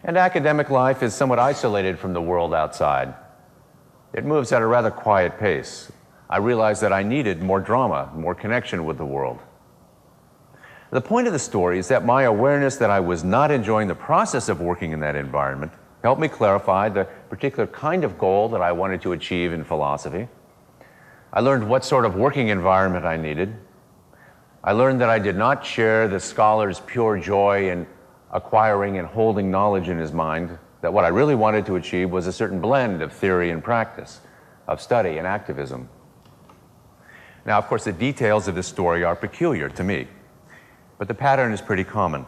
And academic life is somewhat isolated from the world outside. It moves at a rather quiet pace. I realized that I needed more drama, more connection with the world. The point of the story is that my awareness that I was not enjoying the process of working in that environment helped me clarify the particular kind of goal that I wanted to achieve in philosophy. I learned what sort of working environment I needed. I learned that I did not share the scholar's pure joy in acquiring and holding knowledge in his mind, that what I really wanted to achieve was a certain blend of theory and practice, of study and activism. Now, of course, the details of this story are peculiar to me, but the pattern is pretty common.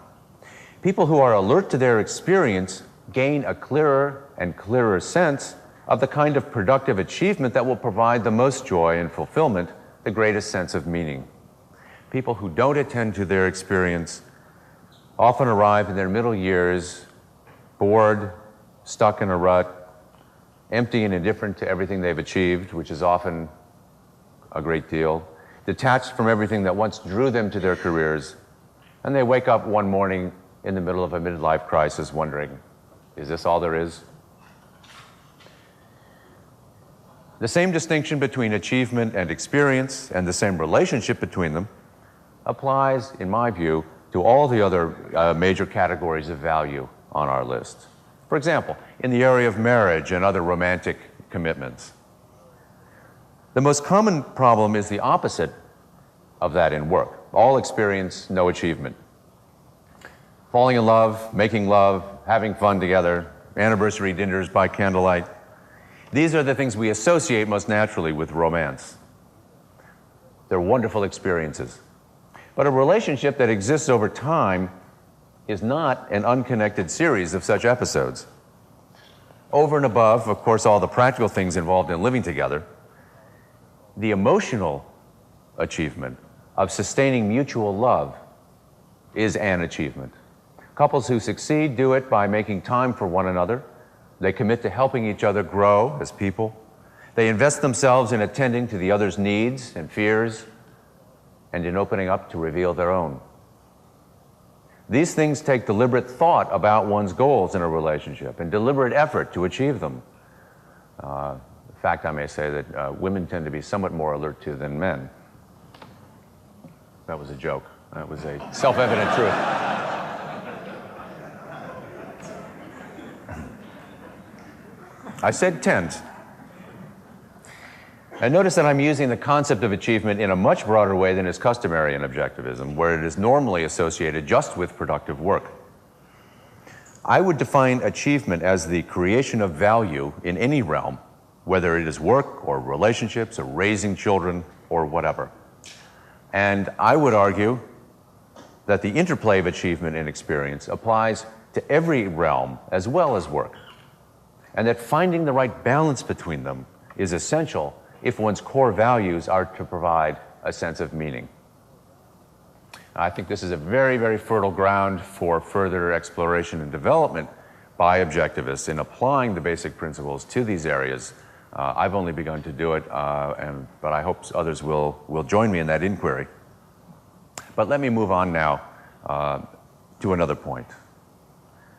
People who are alert to their experience gain a clearer and clearer sense of the kind of productive achievement that will provide the most joy and fulfillment, the greatest sense of meaning. People who don't attend to their experience often arrive in their middle years bored, stuck in a rut, empty and indifferent to everything they've achieved, which is often a great deal, detached from everything that once drew them to their careers, and they wake up one morning in the middle of a midlife crisis wondering, is this all there is? The same distinction between achievement and experience, and the same relationship between them, applies, in my view, to all the other major categories of value on our list. For example, in the area of marriage and other romantic commitments. The most common problem is the opposite of that in work. All experience, no achievement. Falling in love, making love, having fun together, anniversary dinners by candlelight. These are the things we associate most naturally with romance. They're wonderful experiences. But a relationship that exists over time is not an unconnected series of such episodes. Over and above, of course, all the practical things involved in living together, the emotional achievement of sustaining mutual love is an achievement. Couples who succeed do it by making time for one another. They commit to helping each other grow as people. They invest themselves in attending to the other's needs and fears and in opening up to reveal their own. These things take deliberate thought about one's goals in a relationship and deliberate effort to achieve them. In fact, I may say that women tend to be somewhat more alert to than men. That was a joke. That was a self-evident truth. I said tend. And notice that I'm using the concept of achievement in a much broader way than is customary in objectivism, where it is normally associated just with productive work. I would define achievement as the creation of value in any realm, whether it is work or relationships or raising children or whatever. And I would argue that the interplay of achievement and experience applies to every realm as well as work, and that finding the right balance between them is essential if one's core values are to provide a sense of meaning. I think this is a very, very fertile ground for further exploration and development by objectivists in applying the basic principles to these areas. I've only begun to do it, but I hope others will join me in that inquiry. But let me move on now to another point,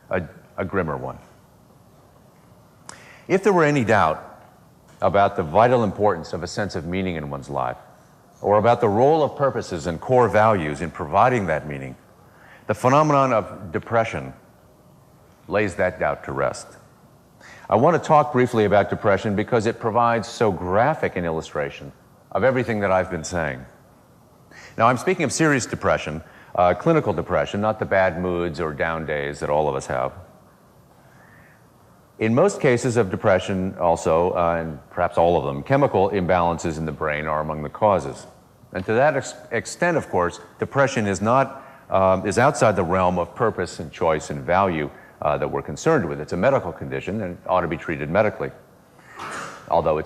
a grimmer one. If there were any doubt about the vital importance of a sense of meaning in one's life, or about the role of purposes and core values in providing that meaning, the phenomenon of depression lays that doubt to rest. I want to talk briefly about depression because it provides so graphic an illustration of everything that I've been saying. Now, I'm speaking of serious depression, clinical depression, not the bad moods or down days that all of us have. In most cases of depression also, and perhaps all of them, chemical imbalances in the brain are among the causes. And to that extent, of course, depression is outside the realm of purpose and choice and value that we're concerned with. It's a medical condition and it ought to be treated medically. Although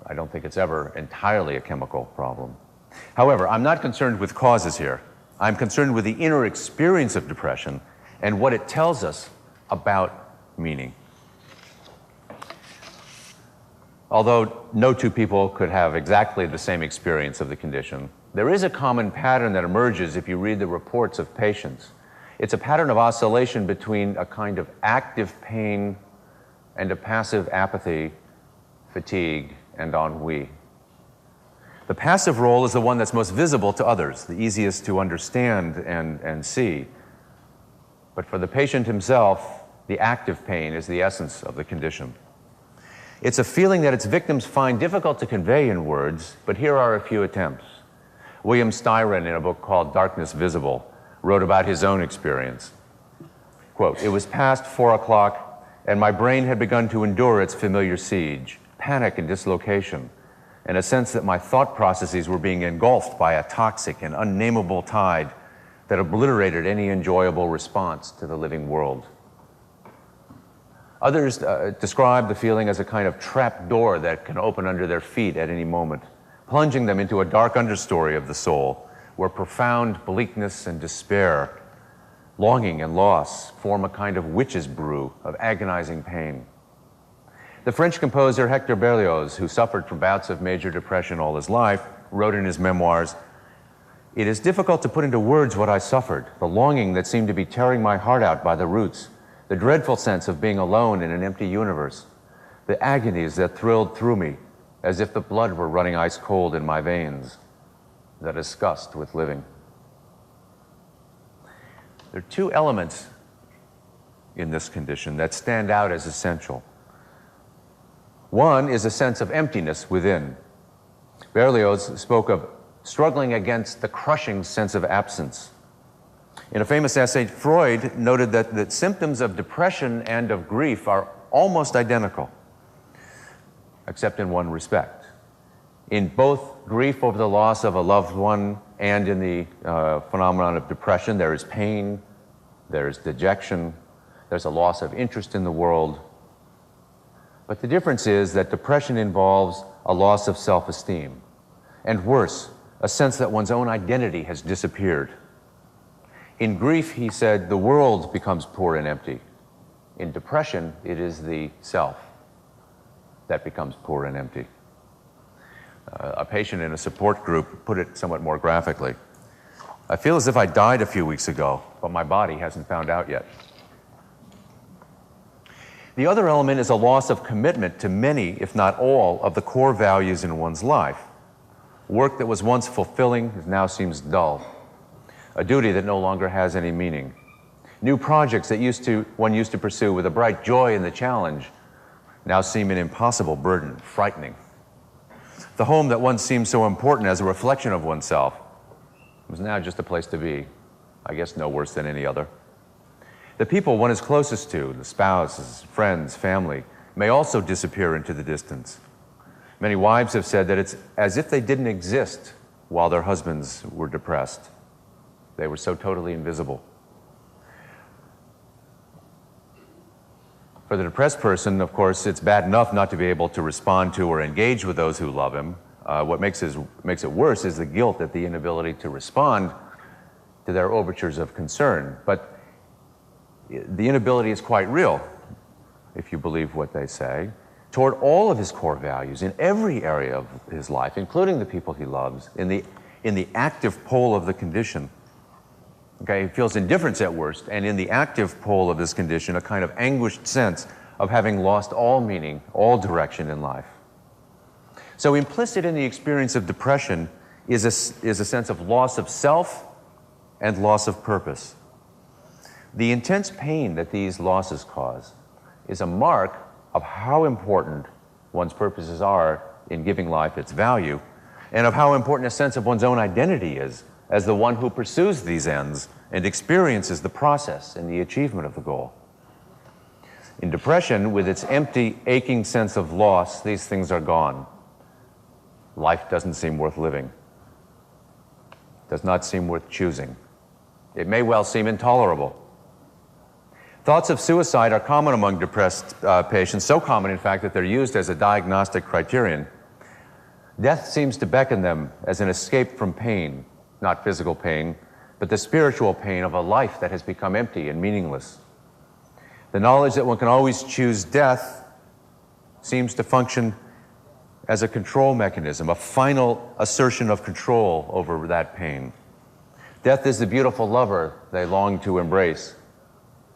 I don't think it's ever entirely a chemical problem. However, I'm not concerned with causes here. I'm concerned with the inner experience of depression and what it tells us about meaning. Although no two people could have exactly the same experience of the condition, there is a common pattern that emerges if you read the reports of patients. It's a pattern of oscillation between a kind of active pain and a passive apathy, fatigue, and ennui. The passive role is the one that's most visible to others, the easiest to understand and see. But for the patient himself, the active pain is the essence of the condition. It's a feeling that its victims find difficult to convey in words, but here are a few attempts. William Styron, in a book called Darkness Visible, wrote about his own experience. Quote, "It was past 4 o'clock, and my brain had begun to endure its familiar siege, panic and dislocation, and a sense that my thought processes were being engulfed by a toxic and unnameable tide that obliterated any enjoyable response to the living world." Others describe the feeling as a kind of trap door that can open under their feet at any moment, plunging them into a dark understory of the soul, where profound bleakness and despair, longing and loss form a kind of witch's brew of agonizing pain. The French composer Hector Berlioz, who suffered from bouts of major depression all his life, wrote in his memoirs, "It is difficult to put into words what I suffered, the longing that seemed to be tearing my heart out by the roots, the dreadful sense of being alone in an empty universe, the agonies that thrilled through me as if the blood were running ice cold in my veins, the disgust with living." There are two elements in this condition that stand out as essential. One is a sense of emptiness within. Berlioz spoke of struggling against the crushing sense of absence. In a famous essay, Freud noted that the symptoms of depression and of grief are almost identical, except in one respect. In both grief over the loss of a loved one and in the phenomenon of depression, there is pain, there is dejection, there's a loss of interest in the world. But the difference is that depression involves a loss of self-esteem, and worse, a sense that one's own identity has disappeared. In grief, he said, the world becomes poor and empty. In depression, it is the self that becomes poor and empty. A patient in a support group put it somewhat more graphically. "I feel as if I died a few weeks ago, but my body hasn't found out yet." The other element is a loss of commitment to many, if not all, of the core values in one's life. Work that was once fulfilling now seems dull. A duty that no longer has any meaning. New projects that one used to pursue with a bright joy in the challenge now seem an impossible burden, frightening. The home that once seemed so important as a reflection of oneself was now just a place to be, I guess no worse than any other. The people one is closest to, the spouses, friends, family, may also disappear into the distance. Many wives have said that it's as if they didn't exist while their husbands were depressed. They were so totally invisible. For the depressed person, of course, it's bad enough not to be able to respond to or engage with those who love him. What makes it worse is the guilt at the inability to respond to their overtures of concern. But the inability is quite real, if you believe what they say, toward all of his core values in every area of his life, including the people he loves, in the active pole of the condition. Okay, he feels indifference at worst, and in the active pole of this condition, a kind of anguished sense of having lost all meaning, all direction in life. So implicit in the experience of depression is a sense of loss of self and loss of purpose. The intense pain that these losses cause is a mark of how important one's purposes are in giving life its value, and of how important a sense of one's own identity is as the one who pursues these ends and experiences the process and the achievement of the goal. In depression, with its empty, aching sense of loss, these things are gone. Life doesn't seem worth living. Does not seem worth choosing. It may well seem intolerable. Thoughts of suicide are common among depressed patients, so common, in fact, that they're used as a diagnostic criterion. Death seems to beckon them as an escape from pain, not physical pain, but the spiritual pain of a life that has become empty and meaningless. The knowledge that one can always choose death seems to function as a control mechanism, a final assertion of control over that pain. Death is the beautiful lover they long to embrace,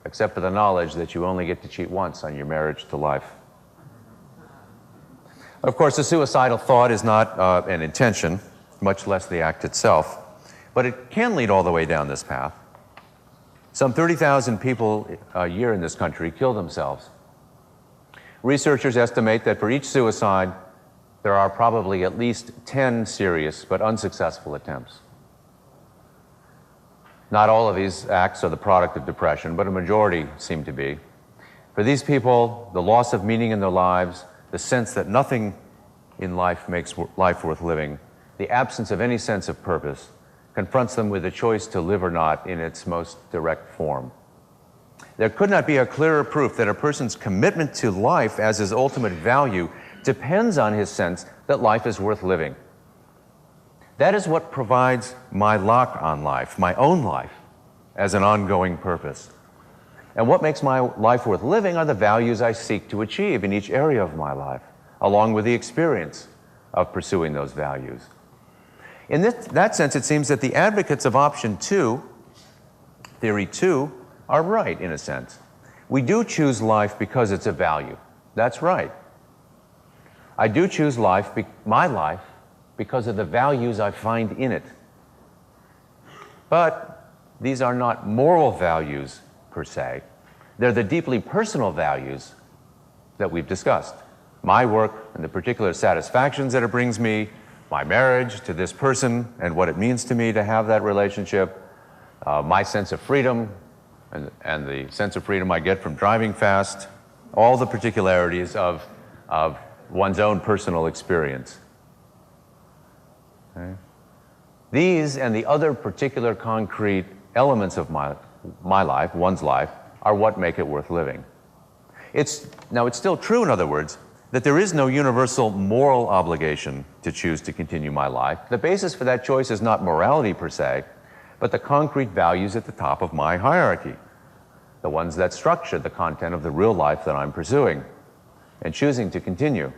except for the knowledge that you only get to cheat once on your marriage to life. Of course, the suicidal thought is not an intention, much less the act itself, but it can lead all the way down this path. Some 30,000 people a year in this country kill themselves. Researchers estimate that for each suicide, there are probably at least 10 serious but unsuccessful attempts. Not all of these acts are the product of depression, but a majority seem to be. For these people, the loss of meaning in their lives, the sense that nothing in life makes life worth living, the absence of any sense of purpose, confronts them with the choice to live or not in its most direct form. There could not be a clearer proof that a person's commitment to life as his ultimate value depends on his sense that life is worth living. That is what provides my lock on life, my own life, as an ongoing purpose. And what makes my life worth living are the values I seek to achieve in each area of my life, along with the experience of pursuing those values. In that sense, it seems that the advocates of option 2, theory 2, are right in a sense. We do choose life because it's a value. That's right. I do choose life, my life, because of the values I find in it. But these are not moral values per se. They're the deeply personal values that we've discussed. My work and the particular satisfactions that it brings me, my marriage to this person and what it means to me to have that relationship, my sense of freedom and the sense of freedom I get from driving fast, all the particularities of one's own personal experience. Okay. These and the other particular concrete elements of my life, one's life, are what make it worth living. Now, it's still true, in other words, that there is no universal moral obligation to choose to continue my life. The basis for that choice is not morality per se, but the concrete values at the top of my hierarchy, the ones that structure the content of the real life that I'm pursuing and choosing to continue.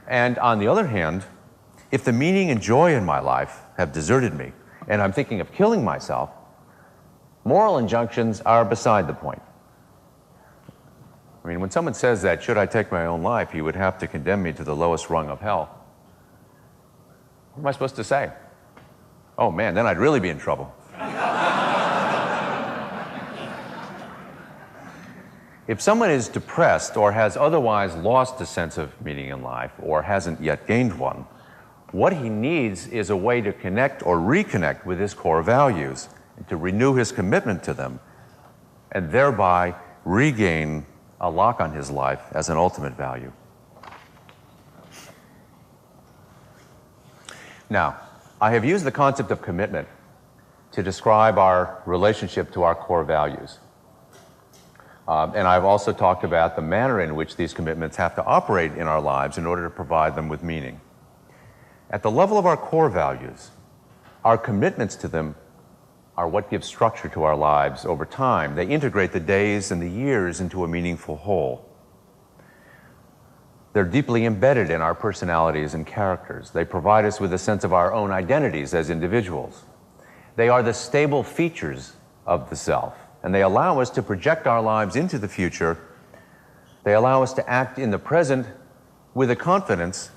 And on the other hand, if the meaning and joy in my life have deserted me, and I'm thinking of killing myself, moral injunctions are beside the point. I mean, when someone says that, should I take my own life, he would have to condemn me to the lowest rung of hell. What am I supposed to say? Oh man, then I'd really be in trouble. If someone is depressed or has otherwise lost a sense of meaning in life or hasn't yet gained one, what he needs is a way to connect or reconnect with his core values, and to renew his commitment to them, and thereby regain a lock on his life as an ultimate value. Now, I have used the concept of commitment to describe our relationship to our core values. And I've also talked about the manner in which these commitments have to operate in our lives in order to provide them with meaning. At the level of our core values, our commitments to them are what give structure to our lives over time. They integrate the days and the years into a meaningful whole. They're deeply embedded in our personalities and characters. They provide us with a sense of our own identities as individuals. They are the stable features of the self, and they allow us to project our lives into the future. They allow us to act in the present with a confidence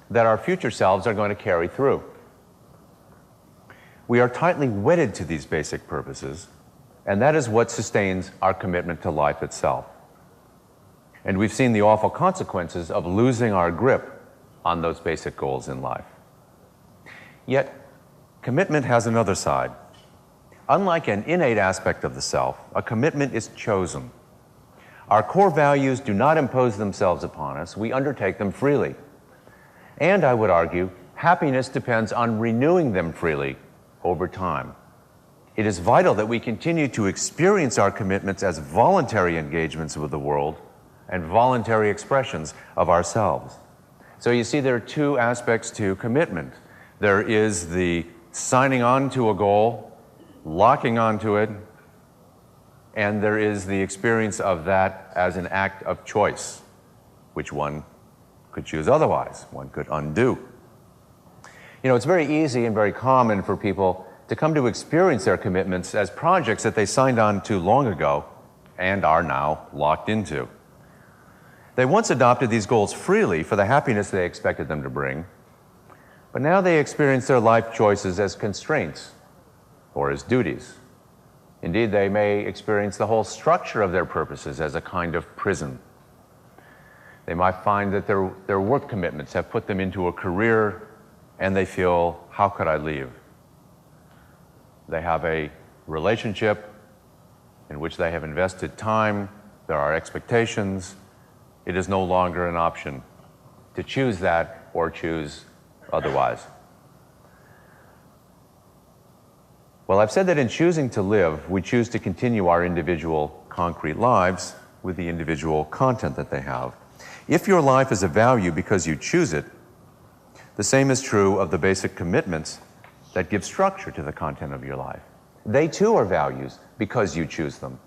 that our future selves are going to carry through. We are tightly wedded to these basic purposes, and that is what sustains our commitment to life itself. And we've seen the awful consequences of losing our grip on those basic goals in life. Yet, commitment has another side. Unlike an innate aspect of the self, a commitment is chosen. Our core values do not impose themselves upon us. We undertake them freely. And I would argue, happiness depends on renewing them freely over time. It is vital that we continue to experience our commitments as voluntary engagements with the world and voluntary expressions of ourselves. So you see, there are two aspects to commitment. There is the signing on to a goal, locking onto it, and there is the experience of that as an act of choice, which one could choose otherwise, one could undo. You know, it's very easy and very common for people to come to experience their commitments as projects that they signed on to long ago and are now locked into. They once adopted these goals freely for the happiness they expected them to bring, but now they experience their life choices as constraints or as duties. Indeed, they may experience the whole structure of their purposes as a kind of prison. They might find that their work commitments have put them into a career and they feel, how could I leave? They have a relationship in which they have invested time, there are expectations. It is no longer an option to choose that or choose otherwise. Well, I've said that in choosing to live, we choose to continue our individual concrete lives with the individual content that they have. If your life is a value because you choose it, the same is true of the basic commitments that give structure to the content of your life. They too are values because you choose them.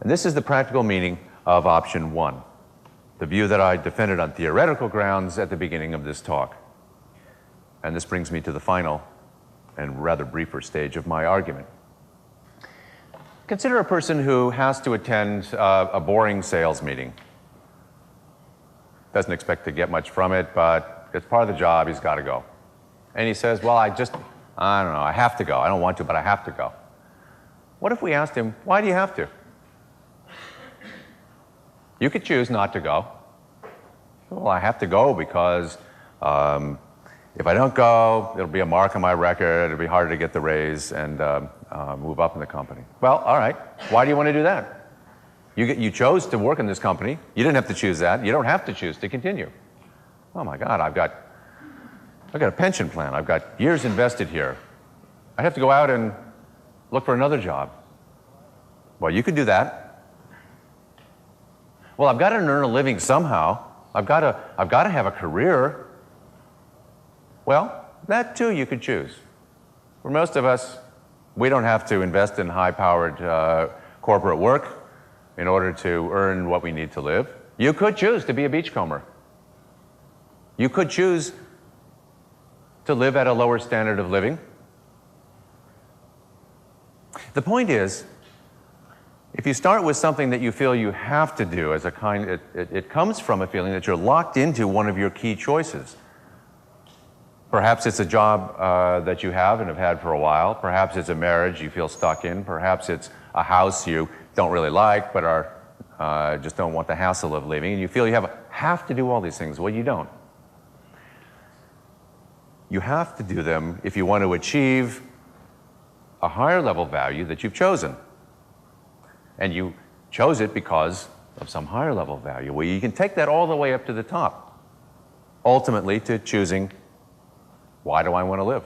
And this is the practical meaning of option one, the view that I defended on theoretical grounds at the beginning of this talk. And this brings me to the final and rather briefer stage of my argument. Consider a person who has to attend a boring sales meeting. Doesn't expect to get much from it, but it's part of the job, he's got to go. And he says, well, I don't know, I have to go. I don't want to, but I have to go. What if we asked him, why do you have to? You could choose not to go. Well, I have to go because if I don't go, it'll be a mark on my record, it'll be harder to get the raise and move up in the company. Well, all right, why do you want to do that? You chose to work in this company. You didn't have to choose that. You don't have to choose to continue. Oh my God, I've got a pension plan. I've got years invested here. I have to go out and look for another job. Well, you could do that. Well, I've got to earn a living somehow. I've got to have a career. Well, that too you could choose. For most of us, we don't have to invest in high-powered corporate work in order to earn what we need to live. You could choose to be a beachcomber. You could choose to live at a lower standard of living. The point is, if you start with something that you feel you have to do as a kind, it comes from a feeling that you're locked into one of your key choices. Perhaps it's a job that you have and have had for a while. Perhaps it's a marriage you feel stuck in. Perhaps it's a house you don't really like but just don't want the hassle of living. And you feel you have to do all these things. Well, you don't. You have to do them if you want to achieve a higher level value that you've chosen. And you chose it because of some higher level value. Well, you can take that all the way up to the top, ultimately to choosing, why do I want to live?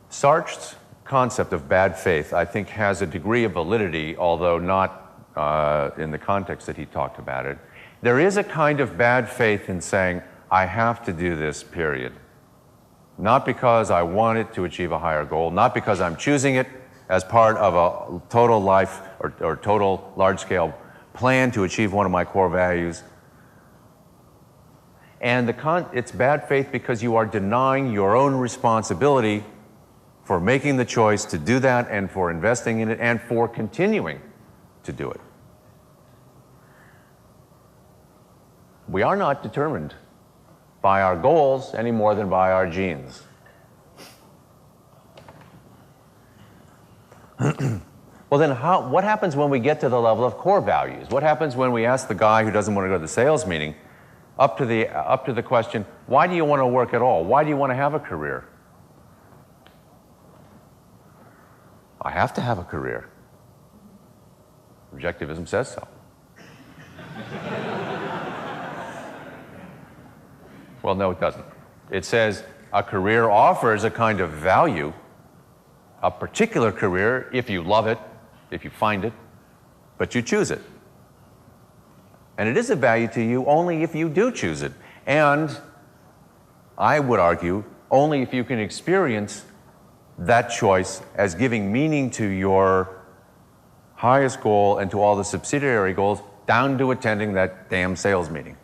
Sartre's concept of bad faith, I think, has a degree of validity, although not in the context that he talked about it. There is a kind of bad faith in saying, I have to do this, period. Not because I want it to achieve a higher goal, not because I'm choosing it as part of a total life or total large-scale plan to achieve one of my core values. And it's bad faith because you are denying your own responsibility for making the choice to do that and for investing in it and for continuing to do it. We are not determined by our goals any more than by our genes. Well, then what happens when we get to the level of core values? What happens when we ask the guy who doesn't want to go to the sales meeting up to the question, why do you want to work at all? Why do you want to have a career? I have to have a career. Objectivism says so. Well, no, it doesn't. It says a career offers a kind of value, a particular career, if you love it, if you find it, but you choose it. And it is a value to you only if you do choose it. And I would argue, only if you can experience that choice as giving meaning to your highest goal and to all the subsidiary goals, down to attending that damn sales meeting.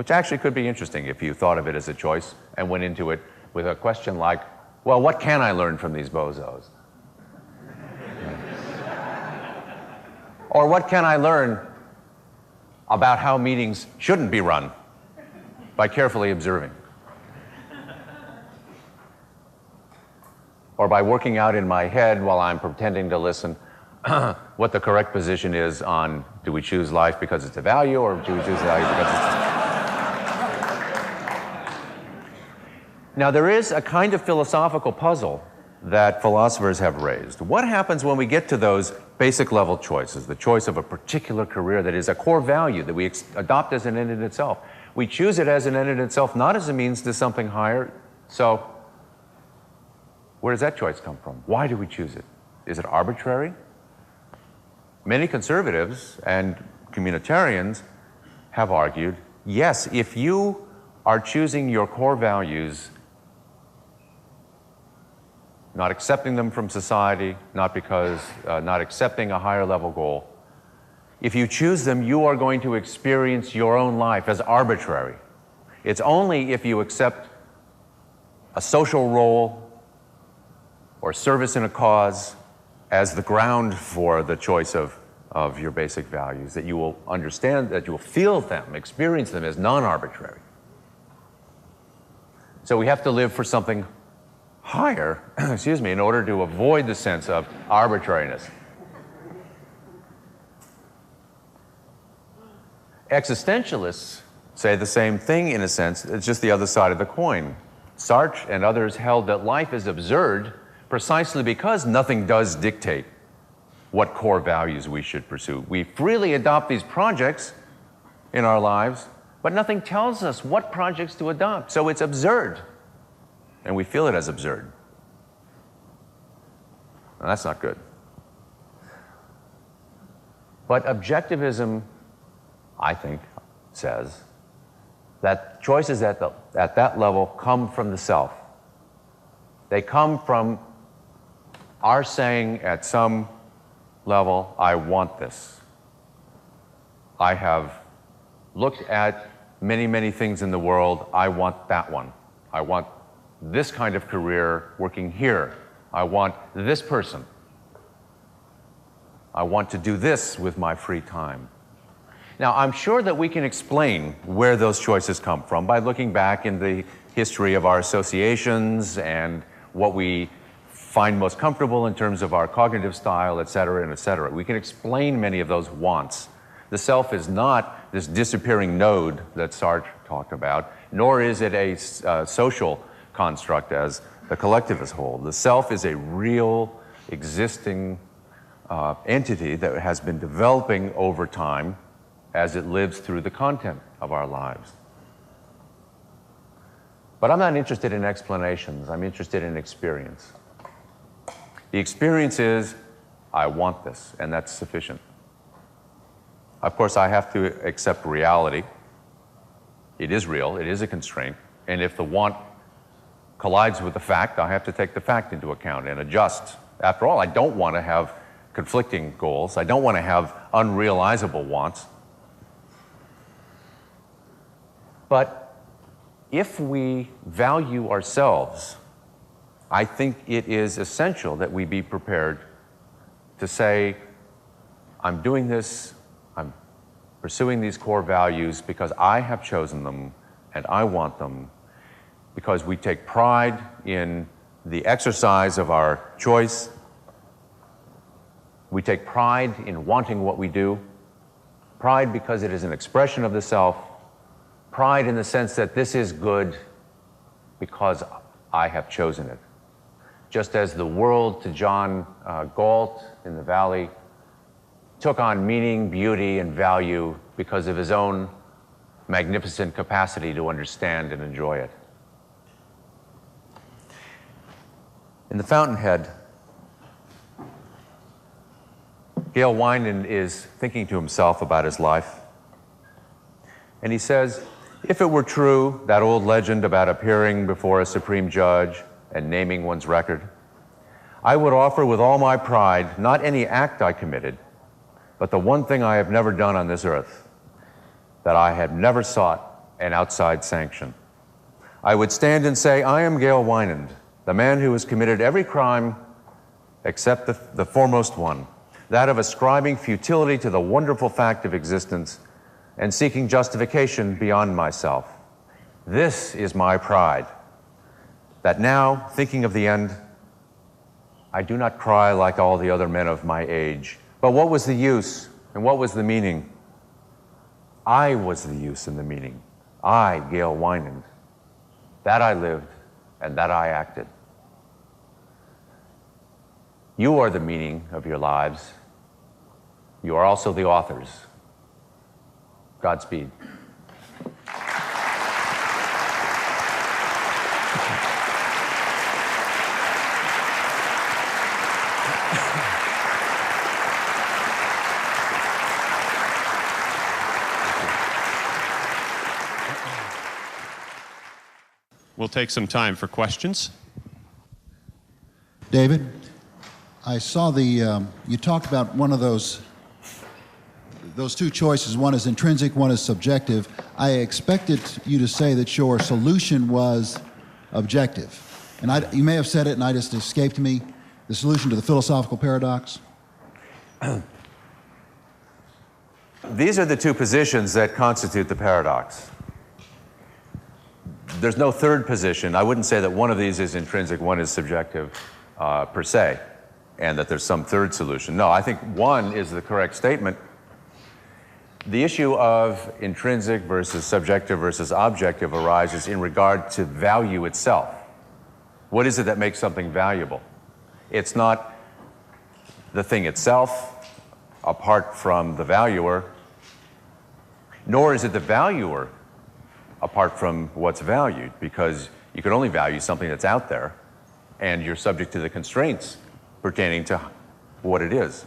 which actually could be interesting if you thought of it as a choice and went into it with a question like, well, what can I learn from these bozos? Or what can I learn about how meetings shouldn't be run by carefully observing? Or by working out in my head while I'm pretending to listen what the correct position is on, do we choose life because it's a value, or do we choose value because it's... Now, there is a kind of philosophical puzzle that philosophers have raised. What happens when we get to those basic level choices, the choice of a particular career that is a core value that we adopt as an end in itself? We choose it as an end in itself, not as a means to something higher. So where does that choice come from? Why do we choose it? Is it arbitrary? Many conservatives and communitarians have argued, yes, if you are choosing your core values, not accepting them from society, not accepting a higher level goal, if you choose them, you are going to experience your own life as arbitrary. It's only if you accept a social role or service in a cause as the ground for the choice of your basic values that you will understand, that you will feel them, experience them as non-arbitrary. So we have to live for something higher, excuse me, in order to avoid the sense of arbitrariness. Existentialists say the same thing in a sense, it's just the other side of the coin. Sartre and others held that life is absurd precisely because nothing does dictate what core values we should pursue. We freely adopt these projects in our lives, but nothing tells us what projects to adopt, so it's absurd. And we feel it as absurd. And that's not good. But objectivism, I think, says that choices at that level come from the self. They come from our saying at some level, I want this. I have looked at many, many things in the world. I want that one. I want this kind of career working here. I want this person. I want to do this with my free time. Now, I'm sure that we can explain where those choices come from by looking back in the history of our associations and what we find most comfortable in terms of our cognitive style, et cetera, and et cetera. We can explain many of those wants. The self is not this disappearing node that Sartre talked about, nor is it a social construct as the collectivists hold. The self is a real, existing entity that has been developing over time as it lives through the content of our lives. But I'm not interested in explanations. I'm interested in experience. The experience is, I want this, and that's sufficient. Of course, I have to accept reality. It is real, it is a constraint, and if the want collides with the fact, I have to take the fact into account and adjust. After all, I don't want to have conflicting goals. I don't want to have unrealizable wants. But if we value ourselves, I think it is essential that we be prepared to say, I'm doing this, I'm pursuing these core values because I have chosen them and I want them, because we take pride in the exercise of our choice. We take pride in wanting what we do. Pride because it is an expression of the self. Pride in the sense that this is good because I have chosen it. Just as the world to John Galt in the Valley took on meaning, beauty, and value because of his own magnificent capacity to understand and enjoy it. In The Fountainhead, Gale Winden is thinking to himself about his life. And he says, if it were true, that old legend about appearing before a supreme judge and naming one's record, I would offer with all my pride not any act I committed, but the one thing I have never done on this earth, that I have never sought and outside sanction. I would stand and say, I am Gail Wynand, the man who has committed every crime except the foremost one, that of ascribing futility to the wonderful fact of existence and seeking justification beyond myself. This is my pride, that now, thinking of the end, I do not cry like all the other men of my age. But what was the use and what was the meaning? I was the use and the meaning. I, Gail Wynand. That I lived and that I acted. You are the meaning of your lives. You are also the authors. Godspeed. We'll take some time for questions. David, I saw you talked about one of those two choices. One is intrinsic, one is subjective. I expected you to say that your solution was objective. And you may have said it and I just escaped me. The solution to the philosophical paradox. These are the two positions that constitute the paradox. There's no third position. I wouldn't say that one of these is intrinsic, one is subjective per se, and that there's some third solution. No, I think one is the correct statement. The issue of intrinsic versus subjective versus objective arises in regard to value itself. What is it that makes something valuable? It's not the thing itself, apart from the valuer, nor is it the valuer apart from what's valued, because you can only value something that's out there, and you're subject to the constraints pertaining to what it is.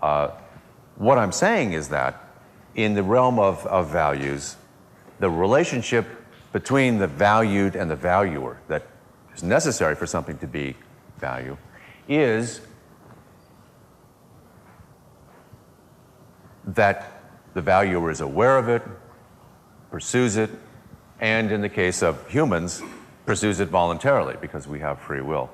What I'm saying is that in the realm of values, the relationship between the valued and the valuer that is necessary for something to be value is that the valuer is aware of it, pursues it, and in the case of humans, pursues it voluntarily because we have free will.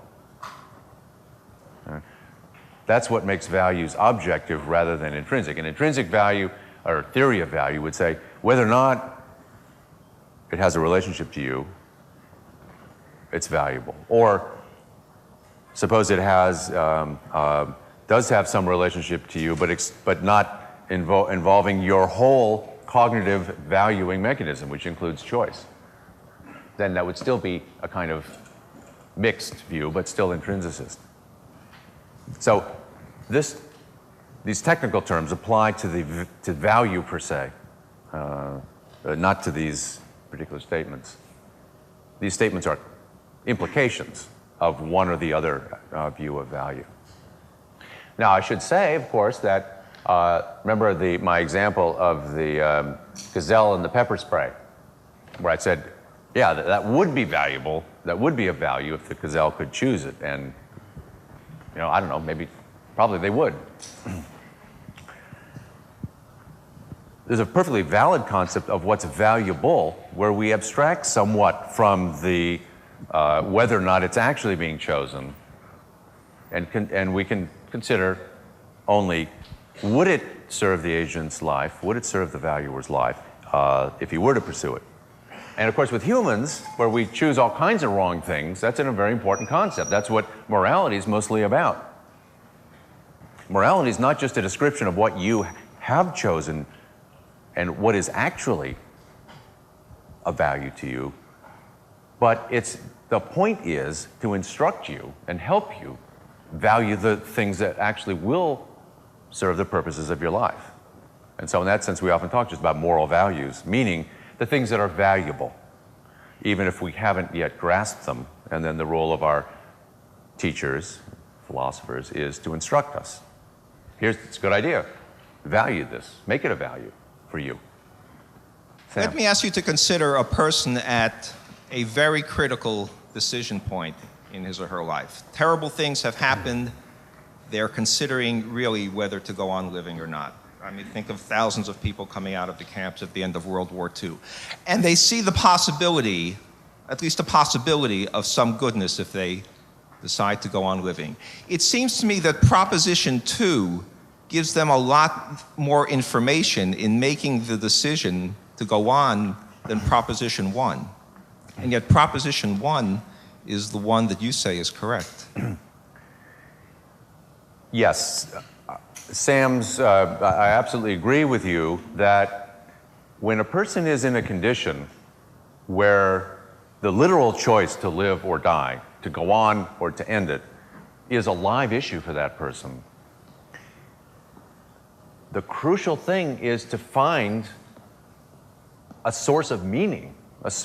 That's what makes values objective rather than intrinsic. An intrinsic value or theory of value would say whether or not it has a relationship to you, it's valuable. Or suppose it has, does have some relationship to you, but not involving your whole cognitive valuing mechanism, which includes choice. Then that would still be a kind of mixed view, but still intrinsicist. So these technical terms apply to value per se, not to these particular statements. These statements are implications of one or the other view of value. Now, I should say, of course, that remember my example of the gazelle and the pepper spray, where I said, yeah, that would be valuable, that would be of value if the gazelle could choose it. And, I don't know, probably they would. There's a perfectly valid concept of what's valuable where we abstract somewhat from the whether or not it's actually being chosen, and we can consider only, would it serve the agent's life, would it serve the valuer's life if he were to pursue it? And of course with humans, where we choose all kinds of wrong things, that's a very important concept. That's what morality is mostly about. Morality is not just a description of what you have chosen and what is actually of value to you, but the point is to instruct you and help you value the things that actually will serve the purposes of your life. And so in that sense, we often talk just about moral values, meaning the things that are valuable, even if we haven't yet grasped them. And then the role of our teachers, philosophers, is to instruct us. It's a good idea. Value this. Make it a value for you. Sam. Let me ask you to consider a person at a very critical decision point in his or her life. Terrible things have happened. They're considering really whether to go on living or not. I mean, think of thousands of people coming out of the camps at the end of World War II. And they see the possibility, at least a possibility, of some goodness if they decide to go on living. It seems to me that Proposition 2 gives them a lot more information in making the decision to go on than Proposition 1. And yet Proposition 1 is the one that you say is correct. Yes. Sam's, I absolutely agree with you that when a person is in a condition where the literal choice to live or die, to go on or to end it, is a live issue for that person, the crucial thing is to find a source of meaning,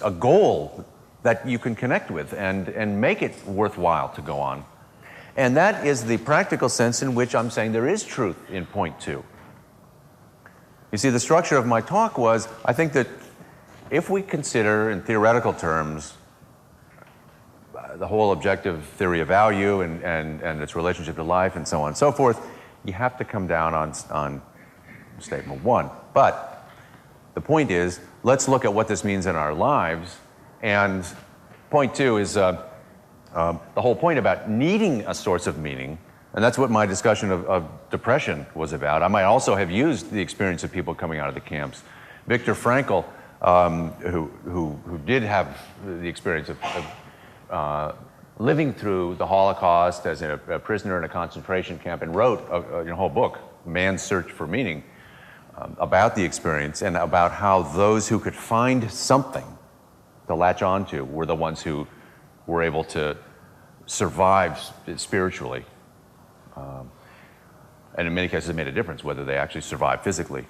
a goal that you can connect with and make it worthwhile to go on. And that is the practical sense in which I'm saying there is truth in point 2. You see, the structure of my talk was, I think that if we consider in theoretical terms the whole objective theory of value and its relationship to life and so on and so forth, you have to come down on statement 1. But the point is, let's look at what this means in our lives. And point 2 is the whole point about needing a source of meaning, and that's what my discussion of depression was about. I might also have used the experience of people coming out of the camps. Viktor Frankl, who did have the experience of living through the Holocaust as a prisoner in a concentration camp, and wrote a whole book, Man's Search for Meaning, about the experience and about how those who could find something to latch onto were the ones who were able to survive spiritually. And in many cases it made a difference whether they actually survived physically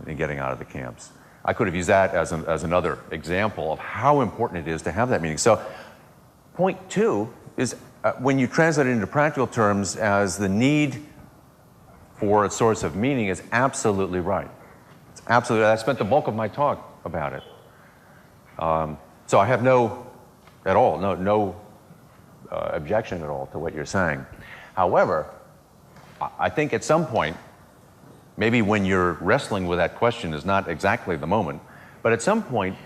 in getting out of the camps. I could have used that as another example of how important it is to have that meaning. So point 2 is when you translate it into practical terms as the need for a source of meaning is absolutely right. It's absolutely, I spent the bulk of my talk about it. So I have no objection at all to what you're saying. However, I think at some point, maybe when you're wrestling with that question is not exactly the moment, but at some point,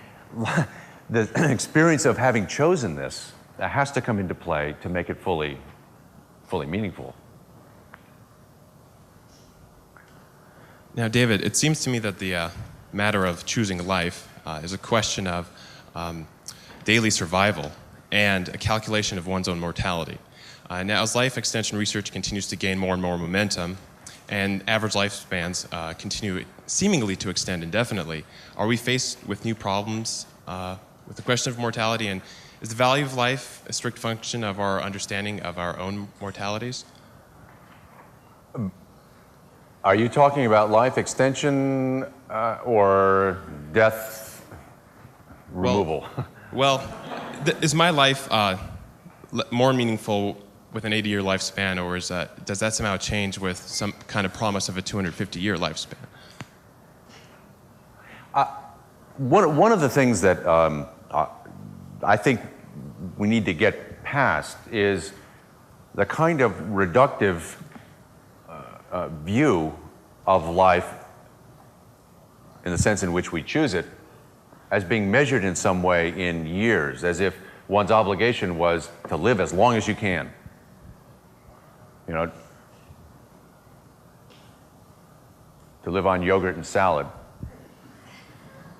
the experience of having chosen this has to come into play to make it fully meaningful. Now, David, it seems to me that the matter of choosing life is a question of daily survival and a calculation of one's own mortality. Now, as life extension research continues to gain more and more momentum, and average lifespans continue seemingly to extend indefinitely, are we faced with new problems with the question of mortality? And is the value of life a strict function of our understanding of our own mortalities? Are you talking about life extension or death removal? Well, is my life more meaningful with an 80-year lifespan, or does that somehow change with some kind of promise of a 250-year lifespan? One of the things that I think we need to get past is the kind of reductive view of life in the sense in which we choose it as being measured in some way in years, as if one's obligation was to live as long as you can. You know, to live on yogurt and salad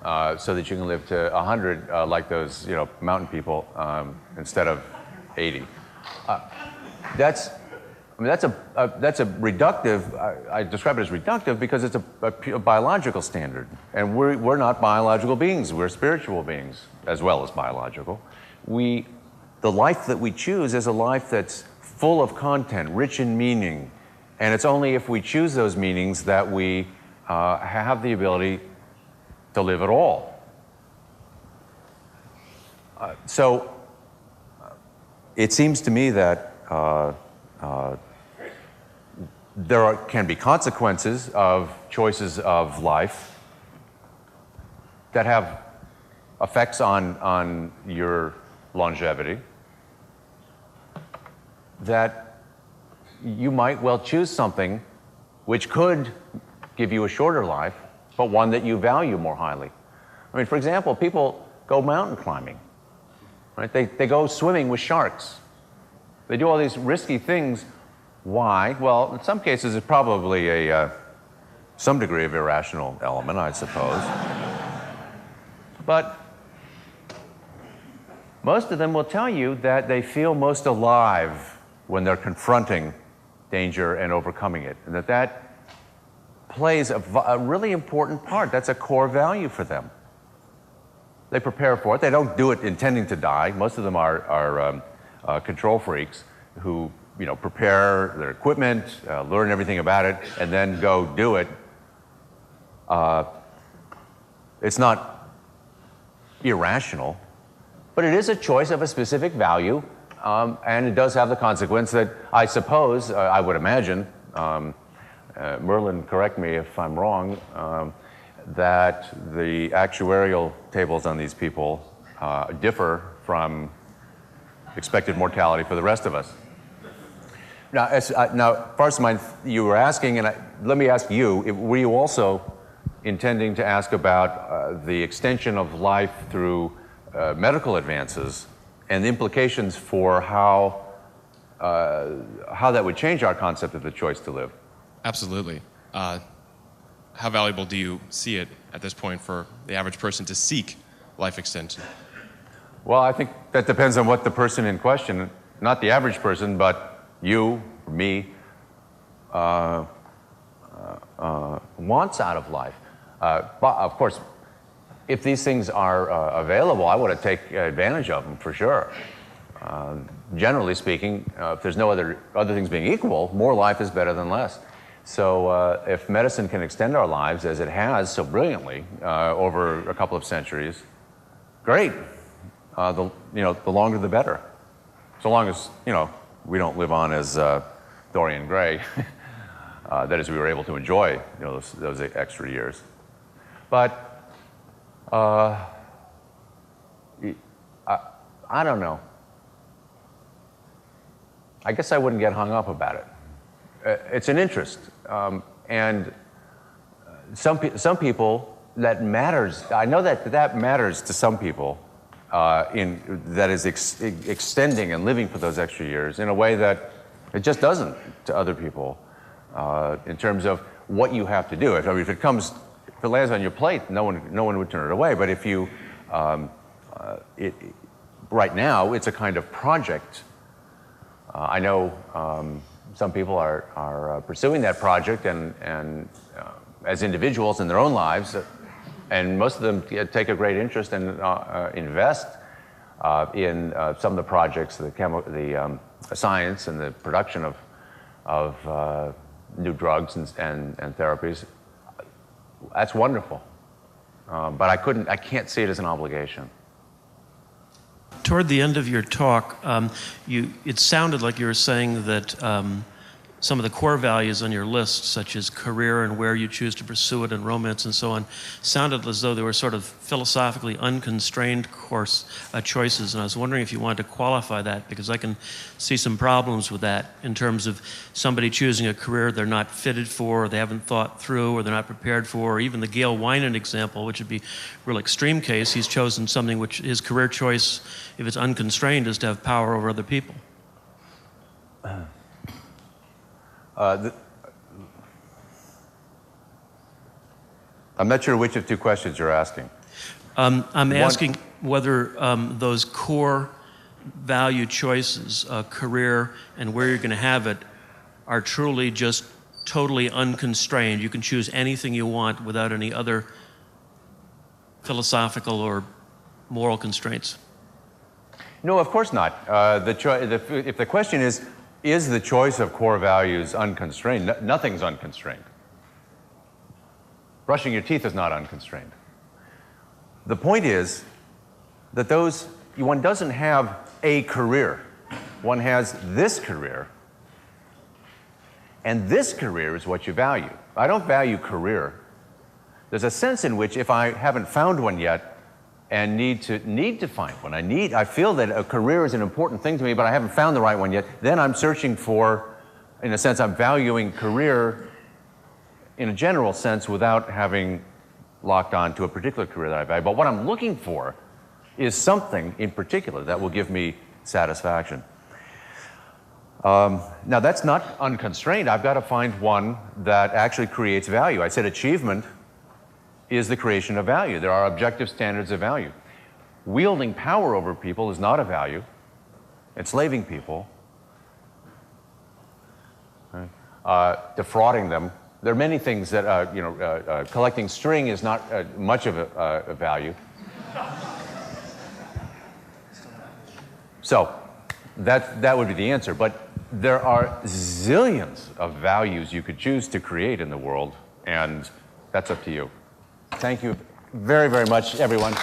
so that you can live to 100 like those, mountain people instead of 80. That's a reductive. I describe it as reductive because it's a biological standard, and we're not biological beings. We're spiritual beings as well as biological. The life that we choose is a life that's full of content, rich in meaning, and it's only if we choose those meanings that we have the ability to live at all. So it seems to me that there can be consequences of choices of life that have effects on your longevity, that you might well choose something which could give you a shorter life, but one that you value more highly. I mean, for example, people go mountain climbing, right? They go swimming with sharks. They do all these risky things. Why? Well, in some cases, it's probably some degree of irrational element, I suppose. But most of them will tell you that they feel most alive when they're confronting danger and overcoming it, and that plays a really important part. That's a core value for them. They prepare for it. They don't do it intending to die. Most of them are control freaks who, prepare their equipment, learn everything about it, and then go do it. It's not irrational, but it is a choice of a specific value, and it does have the consequence that I suppose, I would imagine, Merlin, correct me if I'm wrong, that the actuarial tables on these people differ from expected mortality for the rest of us. Now, first, you were asking, and let me ask you, were you also intending to ask about the extension of life through medical advances and the implications for how that would change our concept of the choice to live? Absolutely. How valuable do you see it at this point for the average person to seek life extension? Well, I think that depends on what the person in question, not the average person, but you, or me, wants out of life. But of course, if these things are available, I want to take advantage of them for sure. Generally speaking, if there's no other things being equal, more life is better than less. So if medicine can extend our lives, as it has so brilliantly over a couple of centuries, great. The longer the better. So long as, we don't live on as Dorian Gray. That is, we were able to enjoy, those extra years. But I don't know. I guess I wouldn't get hung up about it. It's an interest, and some people that matters. I know that matters to some people. That is extending and living for those extra years in a way that it just doesn't to other people. In terms of what you have to do. If it lands on your plate, no one would turn it away. But if you, right now, it's a kind of project. I know some people are pursuing that project and as individuals in their own lives, and most of them take a great interest and invest in some of the projects, the science and the production of new drugs and therapies. That's wonderful, but I can't see it as an obligation. Toward the end of your talk, it sounded like you were saying that some of the core values on your list, such as career and where you choose to pursue it and romance and so on, sounded as though they were sort of philosophically unconstrained choices. And I was wondering if you wanted to qualify that, because I can see some problems with that in terms of somebody choosing a career they're not fitted for, or they haven't thought through, or they're not prepared for, or even the Gail Winan example, which would be a real extreme case. He's chosen something which his career choice, if it's unconstrained, is to have power over other people. I'm not sure which of two questions you're asking. I'm asking whether those core value choices, career and where you're going to have it, are truly just totally unconstrained. You can choose anything you want without any other philosophical or moral constraints. No, of course not. If the question is the choice of core values unconstrained? Nothing's unconstrained. Brushing your teeth is not unconstrained. The point is that one doesn't have a career. One has this career, and this career is what you value. I don't value career. There's a sense in which if I haven't found one yet, and need to find one. I feel that a career is an important thing to me, but I haven't found the right one yet. Then I'm searching for, in a sense, I'm valuing career in a general sense without having locked on to a particular career that I value. But what I'm looking for is something in particular that will give me satisfaction. Now, that's not unconstrained. I've got to find one that actually creates value. I said achievement is the creation of value. There are objective standards of value. Wielding power over people is not a value. Enslaving people, defrauding them. There are many things that, collecting string is not much of a value. So that would be the answer. But there are zillions of values you could choose to create in the world, and that's up to you. Thank you very, very much, everyone.